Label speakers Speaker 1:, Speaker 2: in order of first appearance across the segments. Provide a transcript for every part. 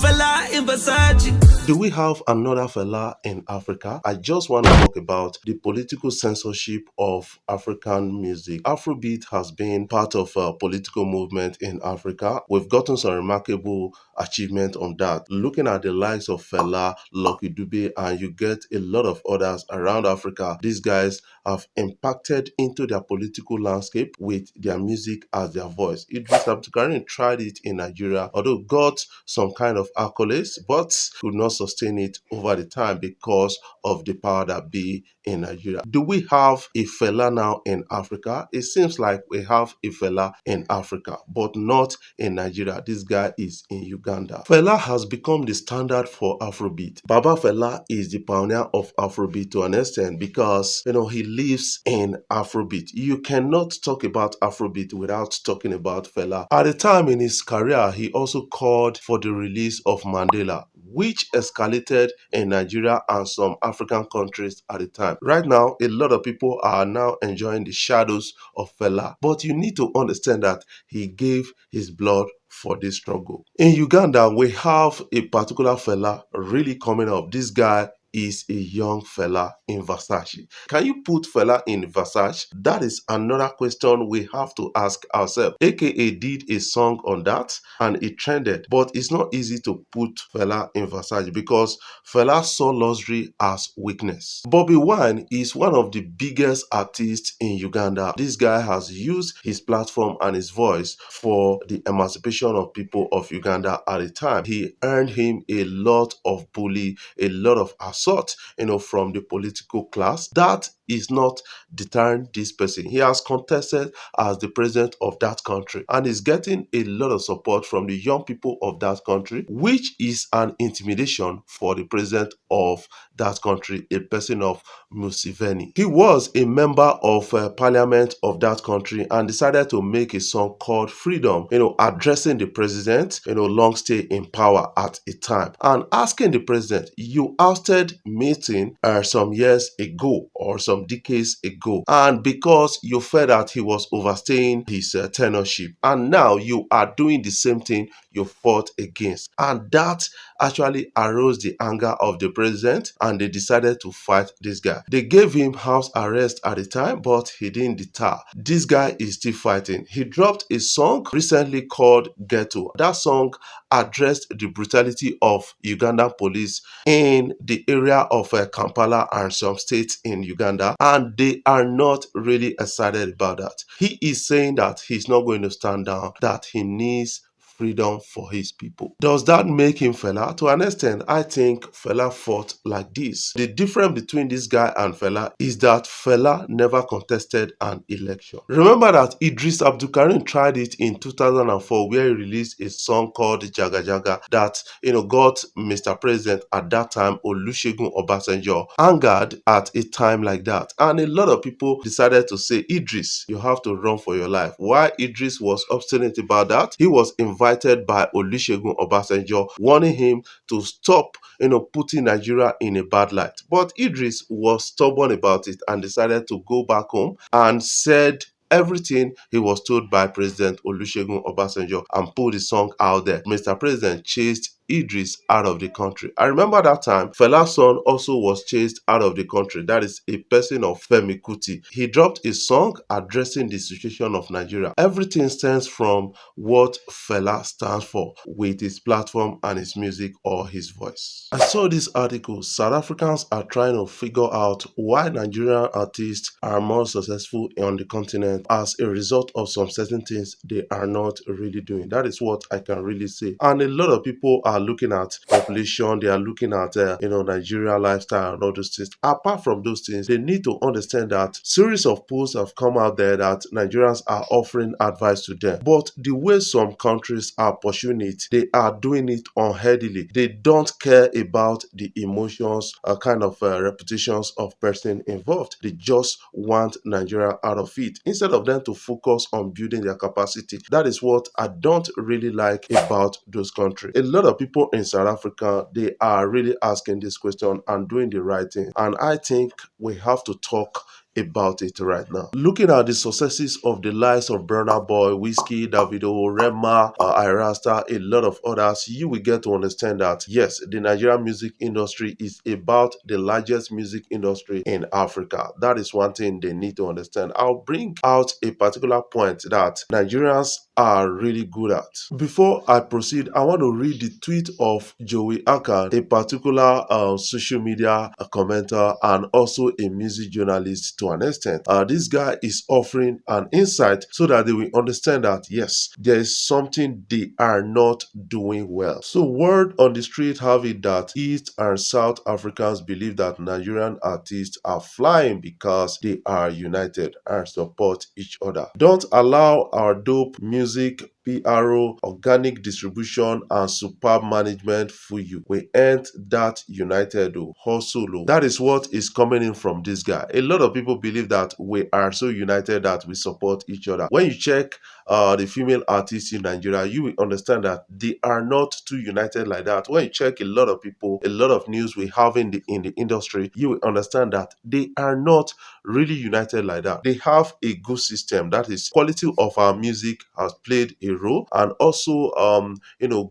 Speaker 1: Fela in Versace.
Speaker 2: Do we have another Fela in Africa? I just want to talk about the political censorship of African music. Afrobeat has been part of a political movement in Africa. We've gotten some remarkable achievement on that. Looking at the likes of Fela, Lucky Dube, and you get a lot of others around Africa. These guys have impacted into their political landscape with their music as their voice. Idris Abdulkarim tried it in Nigeria, although got some kind of accolades, but could not sustain it over the time because of the power that be in Nigeria. Do we have a Fela now in Africa? It seems like we have a Fela in Africa, but not in Nigeria. This guy is in Uganda. Fela has become the standard for Afrobeat. Baba Fela is the pioneer of Afrobeat to an extent because, he lives in Afrobeat. You cannot talk about Afrobeat without talking about Fela. At the time in his career, he also called for the release of Mandela, which escalated in Nigeria and some African countries at the time. Right now, a lot of people are now enjoying the shadows of Fela, but you need to understand that he gave his blood for this struggle. In Uganda, we have a particular Fela really coming up. This guy is a young Fela in Versace. Can you put Fela in Versace? That is another question we have to ask ourselves. AKA did a song on that and it trended, but it's not easy to put Fela in Versace because Fela saw luxury as weakness. Bobi Wine is one of the biggest artists in Uganda. This guy has used his platform and his voice for the emancipation of people of Uganda at the time. He earned him a lot of bully, a lot of assault, from the political class. That is not deterring this person. He has contested as the president of that country and is getting a lot of support from the young people of that country, which is an intimidation for the president of that country, a person of Museveni. He was a member of parliament of that country and decided to make a song called Freedom, addressing the president, long stay in power at a time, and asking the president, you ousted meeting some years ago or some decades ago, and because you felt that he was overstaying his tenureship, and now you are doing the same thing you fought against, and that actually aroused the anger of the president, and they decided to fight this guy. They gave him house arrest at the time, but he didn't deter. This guy is still fighting. He dropped a song recently called Ghetto. That song addressed the brutality of Ugandan police in the area of Kampala and some states in Uganda, and they are not really excited about that. He is saying that he's not going to stand down, that he needs freedom for his people. Does that make him Fela? To an extent, I think Fela fought like this. The difference between this guy and Fela is that Fela never contested an election. Remember that Idris Abdulkarim tried it in 2004 where he released a song called Jaga Jaga that got Mr. President at that time, Olusegun Obasanjo, angered at a time like that. And a lot of people decided to say, Idris, you have to run for your life. Why Idris was obstinate about that? He was invited by Olusegun Obasanjo, warning him to stop, putting Nigeria in a bad light. But Idris was stubborn about it and decided to go back home and said everything he was told by President Olusegun Obasanjo and put the song out there. Mr. President chased Idris out of the country. I remember that time Fela's son also was chased out of the country. That is a person of Femi Kuti. He dropped a song addressing the situation of Nigeria. Everything stems from what Fela stands for with his platform and his music or his voice. I saw this article. South Africans are trying to figure out why Nigerian artists are more successful on the continent as a result of some certain things they are not really doing. That is what I can really say. And a lot of people are looking at population, they are looking at Nigeria lifestyle and all those things. Apart from those things, they need to understand that series of posts have come out there that Nigerians are offering advice to them. But the way some countries are pursuing it, they are doing it unheadily. They don't care about the emotions or reputations of person involved. They just want Nigeria out of it instead of them to focus on building their capacity. That is what I don't really like about those countries. A lot of people in South Africa, they are really asking this question and doing the right thing. And I think we have to talk about it right now. Looking at the successes of the likes of Burna Boy, Whiskey, Davido, Rema, Irasta, a lot of others, you will get to understand that yes, the Nigerian music industry is about the largest music industry in Africa. That is one thing they need to understand. I'll bring out a particular point that Nigerians are really good at. Before I proceed, I want to read the tweet of Joey Akan, a particular social media commenter and also a music journalist to an extent. This guy is offering an insight so that they will understand that yes, there is something they are not doing well. So word on the street have it that East and South Africans believe that Nigerian artists are flying because they are united and support each other. Don't allow our dope music, PRO, organic distribution, and superb management for you. We ain't that united, hustle. That is what is coming in from this guy. A lot of people believe that we are so united that we support each other. When you check the female artists in Nigeria, you will understand that they are not too united like that. When you check a lot of people, a lot of news we have in the industry, you will understand that they are not really united like that. They have a good system. That is, quality of our music has played a role, and also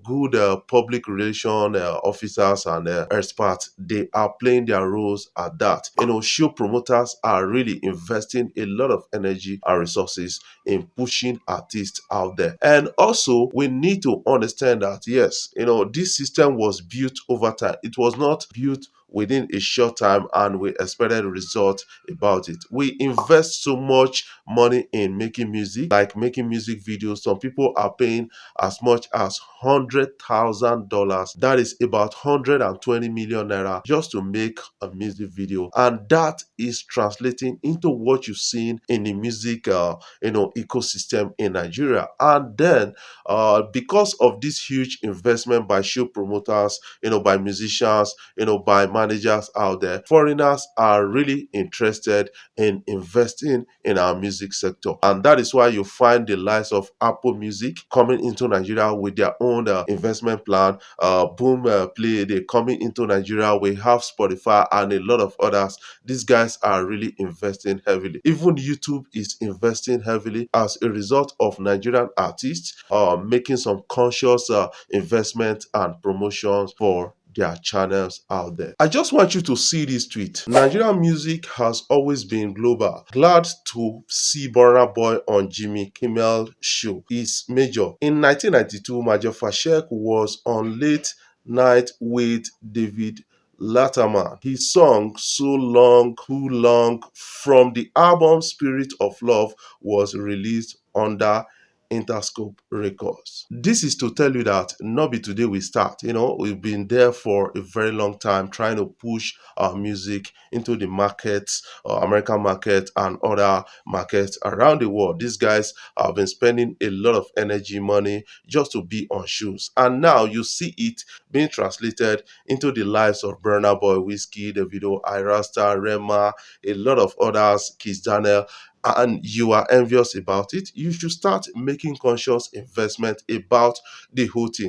Speaker 2: good public relation officers and experts, they are playing their roles at that. Show promoters are really investing a lot of energy and resources in pushing artists out there. And also we need to understand that yes, this system was built over time. It was not built within a short time and we expected results about it. We invest so much money in making music, like making music videos. Some people are paying as much as $100,000. That is about 120 million naira just to make a music video, and that is translating into what you've seen in the music ecosystem in Nigeria. And then because of this huge investment by show promoters, by musicians, by managers out there, foreigners are really interested in investing in our music sector. And that is why you find the likes of Apple Music coming into Nigeria with their own investment plan. Boom Play, they coming into Nigeria. We have Spotify and a lot of others. These guys are really investing heavily. Even YouTube is investing heavily as a result of Nigerian artists making some conscious investment and promotions for their channels out there. I just want you to see this tweet. Nigerian music has always been global. Glad to see Burna Boy on Jimmy Kimmel show. Is major. In 1992, Major Fashek was on Late Night with David Letterman. His song So Long, Too Long from the album Spirit of Love was released under Interscope Records. This is to tell you that not be today we start. We've been there for a very long time trying to push our music into the markets, American market and other markets around the world. These guys have been spending a lot of energy, money just to be on shoes. And now you see it being translated into the lives of Burna Boy, Whiskey, Davido, Irasta, Rema, a lot of others, Kiss Daniel, and you are envious about it. You should start making conscious investment about the whole thing.